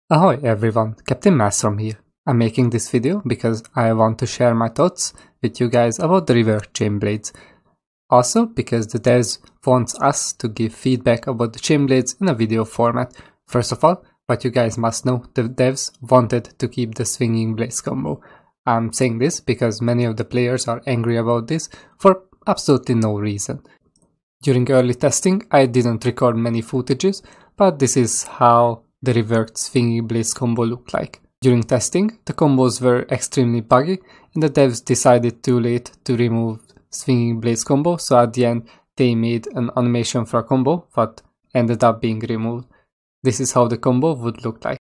Ahoy everyone, Captain Maelstrom here. I'm making this video because I want to share my thoughts with you guys about the reworked Chainblades. Also because the devs want us to give feedback about the Chainblades in a video format. First of all, what you guys must know, the devs wanted to keep the swinging blades combo. I'm saying this because many of the players are angry about this for absolutely no reason. During early testing, I didn't record many footages, but this is how the reworked swinging blades combo looked like. During testing, the combos were extremely buggy and the devs decided too late to remove swinging blades combo, so at the end they made an animation for a combo that ended up being removed. This is how the combo would look like.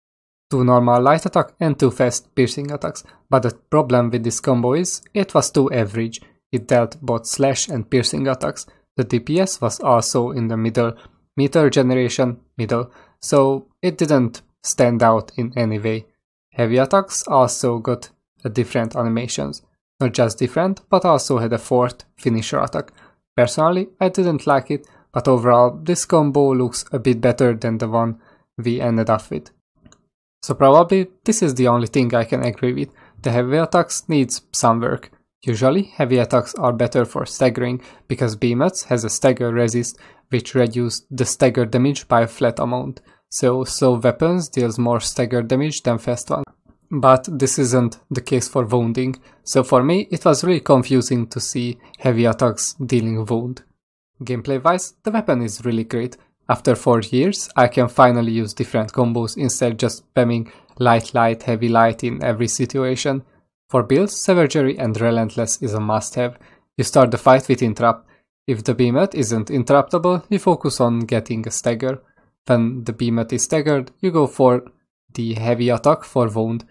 2 normal light attack and 2 fast piercing attacks, but the problem with this combo is it was too average. It dealt both slash and piercing attacks. The DPS was also in the middle, meter generation middle, so it didn't stand out in any way. Heavy attacks also got a different animations. Not just different, but also had a 4th finisher attack. Personally, I didn't like it, but overall this combo looks a bit better than the one we ended up with. So probably this is the only thing I can agree with. The heavy attacks needs some work. Usually heavy attacks are better for staggering because Behemoth has a stagger resist which reduced the stagger damage by a flat amount. So slow weapons deals more stagger damage than fast ones. But this isn't the case for wounding, so for me it was really confusing to see heavy attacks dealing wound. Gameplay wise, the weapon is really great. After 4 years, I can finally use different combos instead just spamming light, heavy, light in every situation. For builds, Savagery and Relentless is a must-have. You start the fight with Interrupt. If the Behemoth isn't interruptible, you focus on getting a stagger. When the Behemoth is staggered, you go for the heavy attack for wound.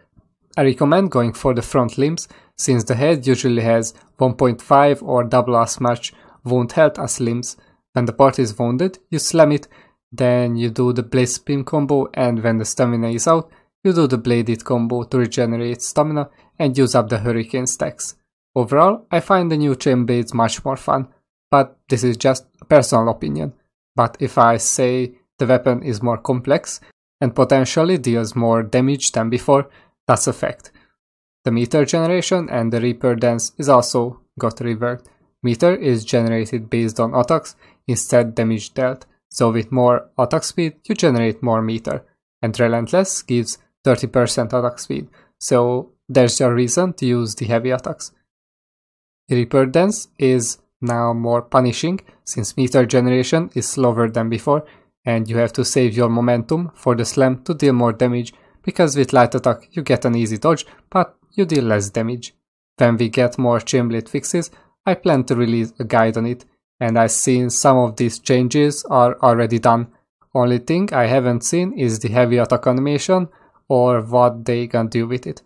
I recommend going for the front limbs, since the head usually has 1.5 or double as much wound health as limbs. When the part is wounded, you slam it, then you do the blade spin combo, and when the stamina is out, you do the bladed combo to regenerate stamina and use up the hurricane stacks. Overall, I find the new Chainblades much more fun, but this is just a personal opinion. But if I say the weapon is more complex and potentially deals more damage than before, that's a fact. The meter generation and the Reaper Dance is also got reworked. Meter is generated based on attacks instead damage dealt, so with more attack speed you generate more meter, and Relentless gives 30% attack speed, so there's your reason to use the heavy attacks. Reaper Dance is now more punishing since meter generation is slower than before and you have to save your momentum for the slam to deal more damage, because with light attack you get an easy dodge but you deal less damage. When we get more Chainblade fixes, I plan to release a guide on it, and I've seen some of these changes are already done. Only thing I haven't seen is the heavy attack animation or what they can do with it.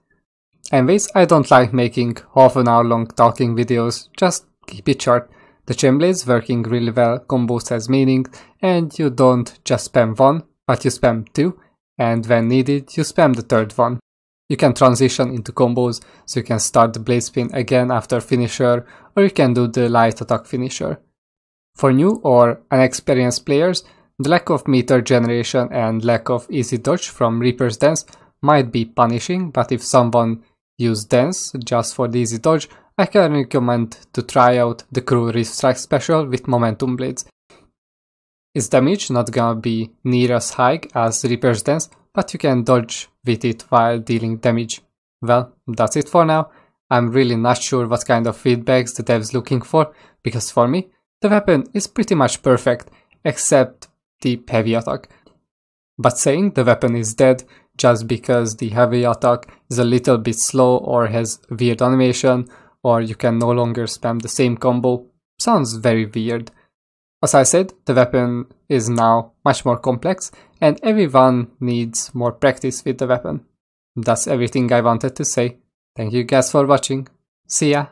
Anyways, I don't like making half an hour long talking videos, just keep it short. The Chainblades working really well, combos has meaning, and you don't just spam one, but you spam 2, and when needed you spam the 3rd one. You can transition into combos, so you can start the blade spin again after finisher, or you can do the light attack finisher. For new or inexperienced players, the lack of meter generation and lack of easy dodge from Reaper's Dance might be punishing, but if someone used Dance just for the easy dodge, I can recommend to try out the Crew Rift Strike special with Momentum Blades. Its damage not gonna be near as high as Reaper's Dance, but you can dodge with it while dealing damage. Well, that's it for now. I'm really not sure what kind of feedbacks the devs looking for, because for me, the weapon is pretty much perfect, except the heavy attack. But saying the weapon is dead just because the heavy attack is a little bit slow or has weird animation, or you can no longer spam the same combo, sounds very weird. As I said, the weapon is now much more complex and everyone needs more practice with the weapon. That's everything I wanted to say. Thank you guys for watching. See ya!